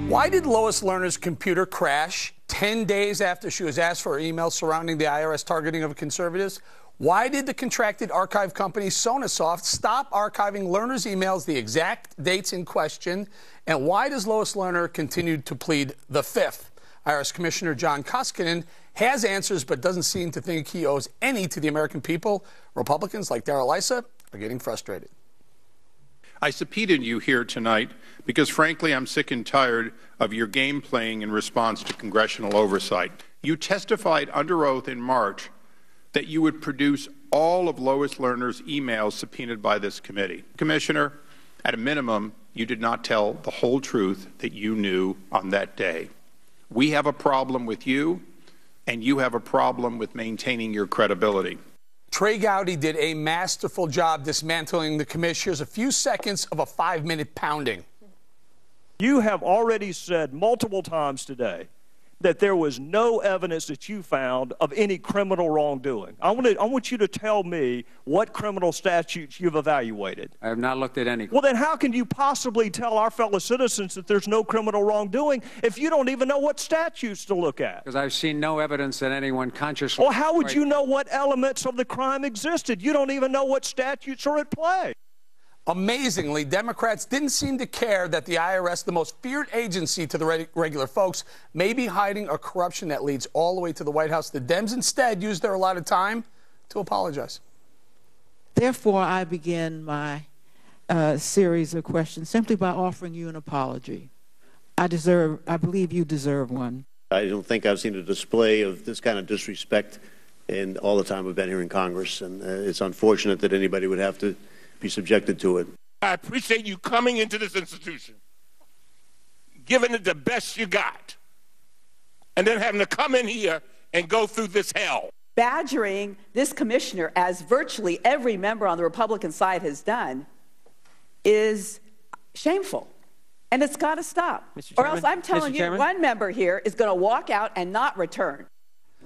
Why did Lois Lerner's computer crash 10 days after she was asked for her emails surrounding the IRS targeting of conservatives? Why did the contracted archive company Sonasoft stop archiving Lerner's emails the exact dates in question? And why does Lois Lerner continue to plead the fifth? IRS Commissioner John Koskinen has answers but doesn't seem to think he owes any to the American people. Republicans like Darrell Issa are getting frustrated. I subpoenaed you here tonight because, frankly, I'm sick and tired of your game playing in response to congressional oversight. You testified under oath in March that you would produce all of Lois Lerner's emails subpoenaed by this committee. Commissioner, at a minimum, you did not tell the whole truth that you knew on that day. We have a problem with you, and you have a problem with maintaining your credibility. Trey Gowdy did a masterful job dismantling the commission. Here's a few seconds of a 5-minute pounding. You have already said multiple times today that there was no evidence that you found of any criminal wrongdoing. I want you to tell me what criminal statutes you've evaluated. I have not looked at any. Well, then how can you possibly tell our fellow citizens that there's no criminal wrongdoing if you don't even know what statutes to look at? Because I've seen no evidence that anyone consciously... Well, how would you know what elements of the crime existed? You don't even know what statutes are at play. Amazingly, Democrats didn't seem to care that the IRS, the most feared agency to the regular folks, may be hiding a corruption that leads all the way to the White House. The Dems instead used their allotted time to apologize. Therefore, I begin my series of questions simply by offering you an apology. I believe you deserve one. I don't think I've seen a display of this kind of disrespect in all the time I've been here in Congress, and it's unfortunate that anybody would have to be subjected to it. I appreciate you coming into this institution, giving it the best you got, and then having to come in here and go through this hell. Badgering this commissioner, as virtually every member on the Republican side has done, is shameful. And it's got to stop. Or else I'm telling you, one member here is going to walk out and not return.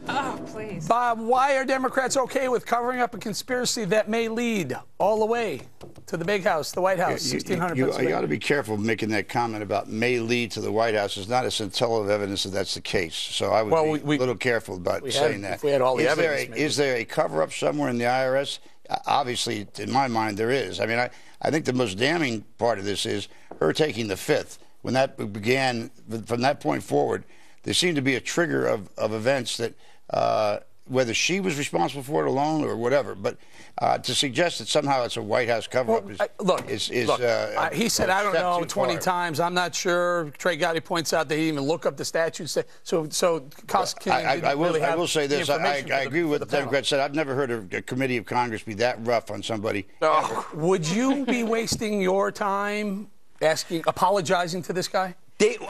Oh, please. Bob, why are Democrats okay with covering up a conspiracy that may lead all the way to the big house, the White House, 1600 Pennsylvania? You ought to be careful making that comment about may lead to the White House. There's not a scintilla of evidence that that's the case. So I would be a little careful about saying that. If we had all the evidence, is there a cover-up somewhere in the IRS? Obviously, in my mind, there is. I mean, I think the most damning part of this is her taking the fifth. When that began, from that point forward, there seemed to be a trigger of events that, whether she was responsible for it alone or whatever, but to suggest that somehow it's a White House cover-up he said, I don't know, 20 times. I'm not sure. Trey Gowdy points out that he didn't even look up the statutes. So Koskinen I will say this. I agree with what the Democrats said. I've never heard a committee of Congress be that rough on somebody. Would you be wasting your time apologizing to this guy?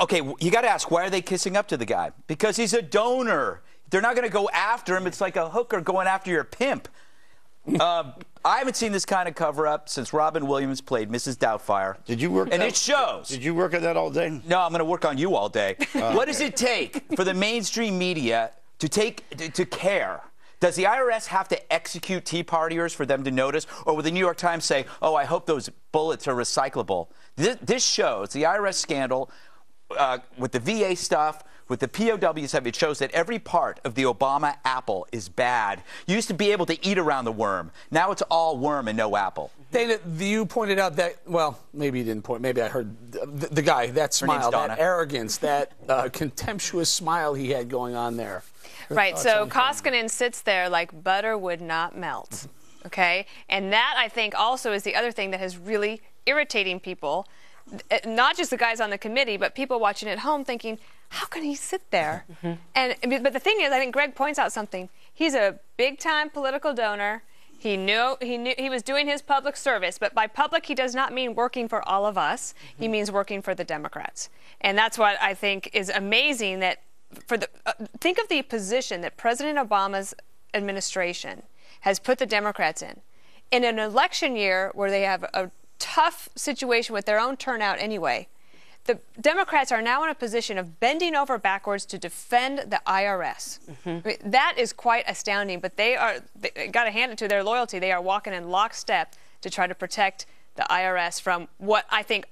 Okay, you got to ask, why are they kissing up to the guy? Because he's a donor. They're not going to go after him. It's like a hooker going after your pimp. I haven't seen this kind of cover-up since Robin Williams played Mrs. Doubtfire. Did you work? And it shows. Did you work on that all day? No, I'm going to work on you all day. What does it take for the mainstream media to care? Does the IRS have to execute Tea Partiers for them to notice? Or will the New York Times say, oh, I hope those bullets are recyclable? This shows the IRS scandal with the VA stuff, with the POW stuff. It shows that every part of the Obama apple is bad. You used to be able to eat around the worm. Now it's all worm and no apple. Dana, you pointed out that, well, maybe you didn't point, maybe I heard the guy, that smile, that arrogance, that contemptuous smile he had going on there. Right, so Koskinen sits there like butter would not melt, okay? And that, I think, also is the other thing that is really irritating people, not just the guys on the committee, but people watching at home thinking, how can he sit there? But the thing is, I think Greg points out something. He's a big-time political donor. He knew he was doing his public service, but by public he does not mean working for all of us. He means working for the Democrats. And that's what I think is amazing, that think of the position that President Obama's administration has put the Democrats in an election year where they have a tough situation with their own turnout anyway. The Democrats are now in a position of bending over backwards to defend the IRS. I mean, that is quite astounding, but they got to hand it to their loyalty. They are walking in lockstep to try to protect the IRS from what I think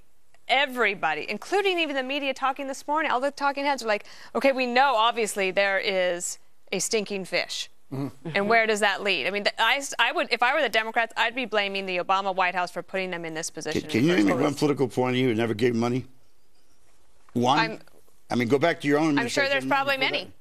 everybody, including even the media talking this morning, all the talking heads are like, okay, we know obviously there is a stinking fish. Mm-hmm. And where does that lead? I mean, I would, if I were the Democrats, I'd be blaming the Obama White House for putting them in this position. Can you name me one political point of view who never gave money? One? I mean, go back to your own. I'm sure there's probably many.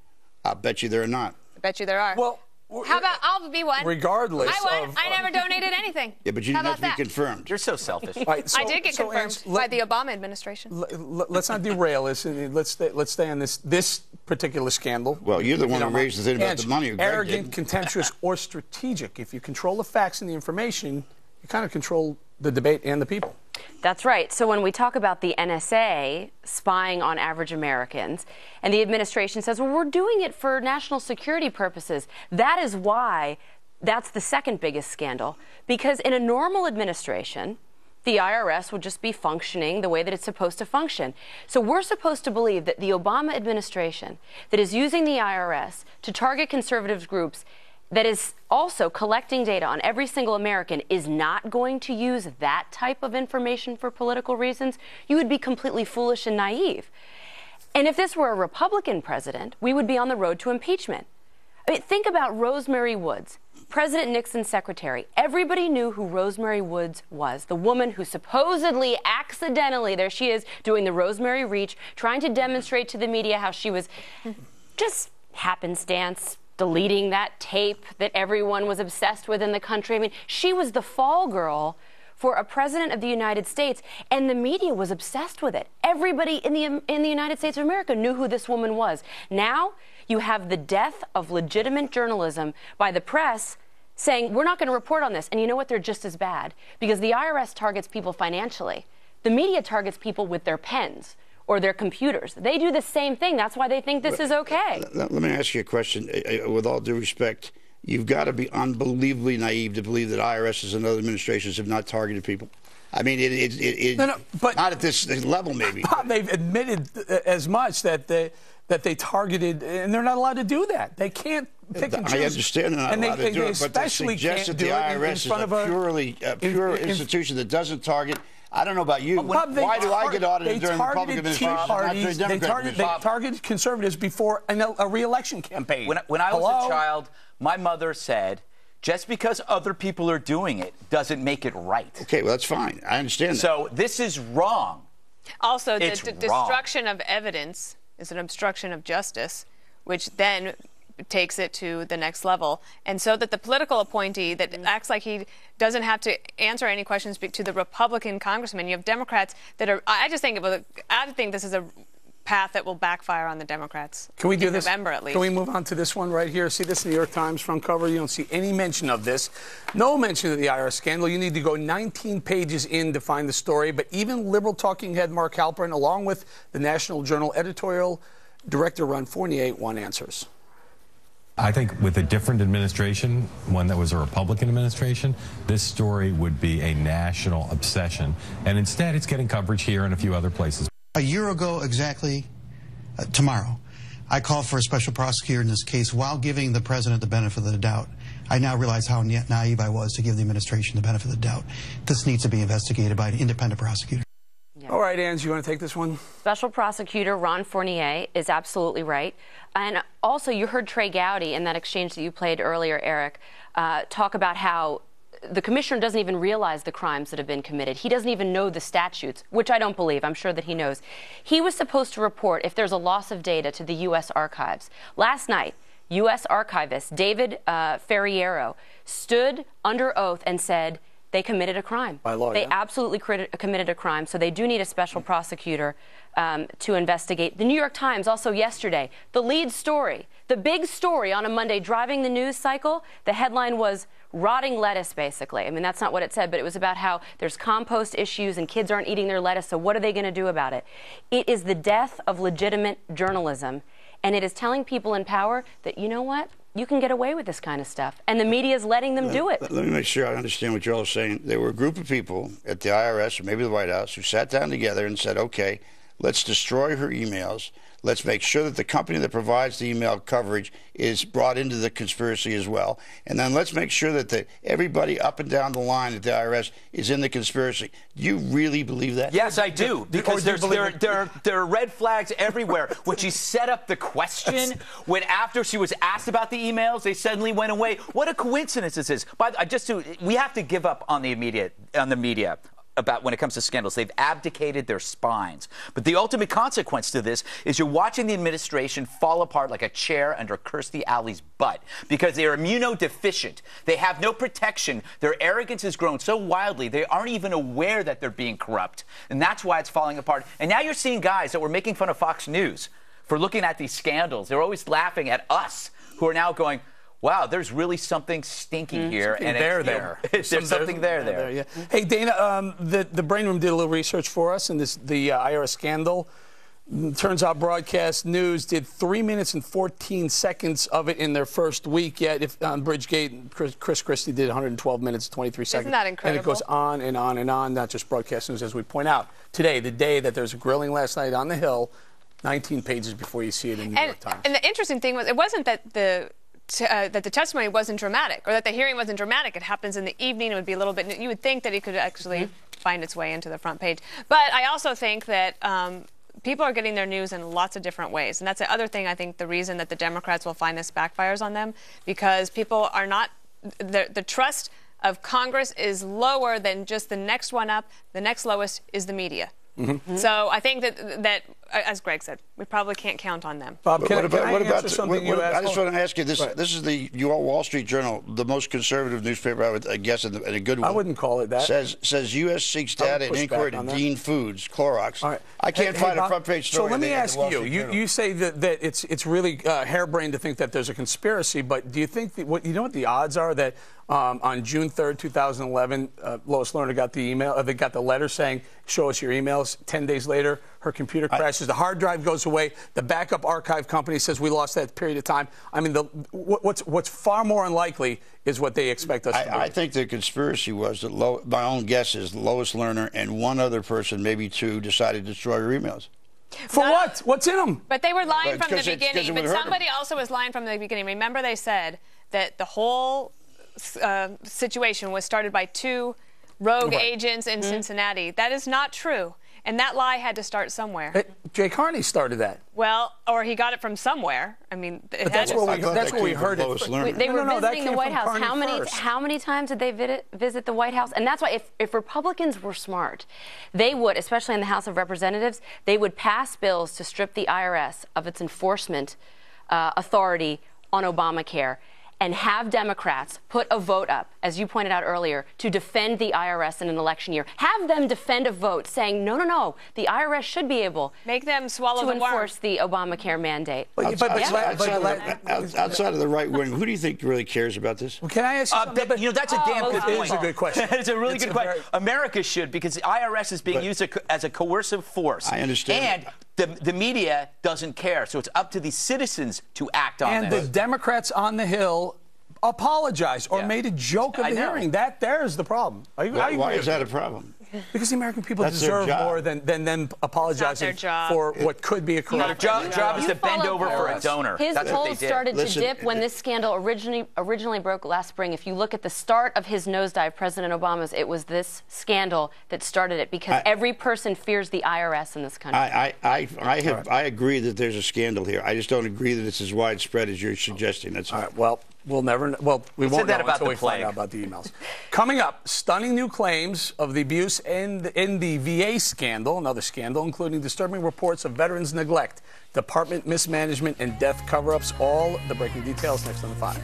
I'll bet you there are not. I bet you there are. Well, how about I'll be one? Regardless, I never donated anything. Yeah, but you didn't have to be confirmed. You're so selfish. Right, I did get confirmed by the Obama administration. Let's not derail this. Let's stay on this particular scandal. Well, you're the one who raised the thing about the money. Arrogant, contemptuous, or strategic. If you control the facts and the information, you kind of control the debate and the people. That's right. So when we talk about the NSA spying on average Americans, and the administration says, well, we're doing it for national security purposes, that is why that's the second biggest scandal. Because in a normal administration, the IRS would just be functioning the way that it's supposed to function. So we're supposed to believe that the Obama administration that is using the IRS to target conservative groups, that is also collecting data on every single American, is not going to use that type of information for political reasons. You would be completely foolish and naive. And if this were a Republican president, we would be on the road to impeachment. I mean, think about Rosemary Woods, President Nixon's secretary. Everybody knew who Rosemary Woods was, the woman who supposedly, accidentally, there she is, doing the Rosemary Reach, trying to demonstrate to the media how she was just happenstance, deleting that tape that everyone was obsessed with in the country. I mean, she was the fall girl for a president of the United States, and the media was obsessed with it. Everybody in the United States of America knew who this woman was. Now you have the death of legitimate journalism by the press saying, we're not going to report on this. And you know what? They're just as bad, because the IRS targets people financially. The media targets people with their pens or their computers. They do the same thing. That's why they think this is okay. Let me ask you a question. With all due respect, you've got to be unbelievably naive to believe that IRSs and other administrations have not targeted people. I mean, but not at this level, maybe. Bob, they've admitted as much that they targeted, and they're not allowed to do that. They can't pick and choose. I understand they're not allowed to do it, but to suggest that the IRS is a pure institution that doesn't target. I don't know about you. Bob, why do I get audited during the Republican administration? They targeted conservatives before a re-election campaign. When I was a child, my mother said, just because other people are doing it doesn't make it right. Okay, well, that's fine. I understand that. So this is wrong. Also, the destruction of evidence is an obstruction of justice, which then takes it to the next level. And so that the political appointee that acts like he doesn't have to answer any questions to the Republican congressman, you have Democrats that are, I think this is a path that will backfire on the Democrats. Can we do this? November, at least. Can we move on to this one right here? See this in the New York Times front cover? You don't see any mention of this. No mention of the IRS scandal. You need to go 19 pages in to find the story. But even liberal talking head Mark Halperin, along with the National Journal editorial director Ron Fournier, want answers. I think with a different administration, one that was a Republican administration, this story would be a national obsession. And instead, it's getting coverage here and a few other places. A year ago, exactly tomorrow, I called for a special prosecutor in this case while giving the president the benefit of the doubt. I now realize how naive I was to give the administration the benefit of the doubt. This needs to be investigated by an independent prosecutor. Yeah. All right, Ange, you want to take this one? Special prosecutor Ron Fournier is absolutely right. And also, you heard Trey Gowdy in that exchange that you played earlier, Eric, talk about how the commissioner doesn't even realize the crimes that have been committed. He doesn't even know the statutes, which I don't believe. I'm sure that he knows. He was supposed to report if there's a loss of data to the U.S. Archives. Last night, U.S. archivist David Ferriero stood under oath and said they committed a crime. By law, they absolutely committed a crime, so they do need a special prosecutor to investigate. The New York Times also yesterday, the lead story, the big story on a Monday driving the news cycle, the headline was rotting lettuce, basically. I mean, that's not what it said, but it was about how there's compost issues and kids aren't eating their lettuce, so what are they going to do about it? It is the death of legitimate journalism, and it is telling people in power that, you know what, you can get away with this kind of stuff, and the media is letting them do it. Let me make sure I understand what you're all saying. There were a group of people at the IRS or maybe the White House who sat down together and said, okay, let's destroy her emails. Let's make sure that the company that provides the email coverage is brought into the conspiracy as well. And then let's make sure that everybody up and down the line at the IRS is in the conspiracy. Do you really believe that? Yes, I do. Because there are red flags everywhere. When she set up the question, when after she was asked about the emails, they suddenly went away. What a coincidence this is. We have to give up on the media about when it comes to scandals. They've abdicated their spines. But the ultimate consequence to this is you're watching the administration fall apart like a chair under Kirstie Alley's butt because they are immunodeficient. They have no protection. Their arrogance has grown so wildly, they aren't even aware that they're being corrupt. And that's why it's falling apart. And now you're seeing guys that were making fun of Fox News for looking at these scandals. They're always laughing at us who are now going, wow, there's really something stinky here. And there's something there. Yeah. Hey, Dana, the Brain Room did a little research for us in the IRS scandal. Turns out Broadcast News did 3 minutes and 14 seconds of it in their first week. Yet, if on Bridgegate, Chris Christie did 112 minutes, 23 seconds. Isn't that incredible? And it goes on and on and on, not just Broadcast News, as we point out. Today, the day that there's a grilling last night on the Hill, 19 pages before you see it in the New York Times. And the interesting thing was, it wasn't that the testimony wasn't dramatic or that the hearing wasn't dramatic. It happens in the evening. It would be a little bit, you would think that it could actually find its way into the front page. But I also think that people are getting their news in lots of different ways. And that's the other thing, I think, the reason that the Democrats will find this backfires on them, because people are not, the trust of Congress is lower than just the next one up. The next lowest is the media. So I think that, as Greg said, we probably can't count on them. Bob, I just want to ask you this. Right. This is the Wall Street Journal, the most conservative newspaper, I guess, and a good one. I wouldn't call it that. Says U.S. seeks data and inquiry to Dean Foods, Clorox. All right. I can't find a front page story. So let me ask you. You say that it's really harebrained to think that there's a conspiracy, but do you think you know what the odds are that on June 3rd, 2011, Lois Lerner got the email. They got the letter saying, "Show us your emails." 10 days later, her computer crashes. The hard drive goes away. The backup archive company says we lost that period of time. I mean, what's far more unlikely is what they expect us to do. I think the conspiracy was that my own guess is Lois Lerner and one other person, maybe two, decided to destroy her emails. For what? What's in them? But they were lying from the beginning. But somebody also was lying from the beginning. Remember, they said that the whole situation was started by two rogue agents in Cincinnati. That is not true. And that lie had to start somewhere. Jay Carney started that. Well, or he got it from somewhere. I mean, that's where we heard it. They were visiting the White House. How many times did they visit the White House? And that's why if Republicans were smart, they would, especially in the House of Representatives, they would pass bills to strip the IRS of its enforcement authority on Obamacare, and have Democrats put a vote up, as you pointed out earlier, to defend the IRS in an election year. Have them defend a vote saying, no, the IRS should be able make them swallow to enforce the Obamacare mandate. Outside of the right wing, who do you think really cares about this? Well, can I ask you something? That's a damn good point. It is a good question. It's a really good question. America should, because the IRS is being used as a coercive force. I understand. And the media doesn't care, so it's up to the citizens to act on this. And the Democrats on the Hill apologized or made a joke of the hearing. There's the problem. Why is that a problem? Because the American people deserve more than them apologizing for what could be a corrupt. Their job is to bend over for a donor. His polls started to dip when this scandal originally broke last spring. If you look at the start of his nosedive, President Obama's, it was this scandal that started it, because every person fears the IRS in this country. I agree that there's a scandal here. I just don't agree that it's as widespread as you're suggesting. That's all right. Well, we'll never know. Well, we won't know until we find out about the emails. Coming up, stunning new claims of the abuse in the VA scandal, another scandal, including disturbing reports of veterans' neglect, department mismanagement, and death cover-ups. All the breaking details next on The 5.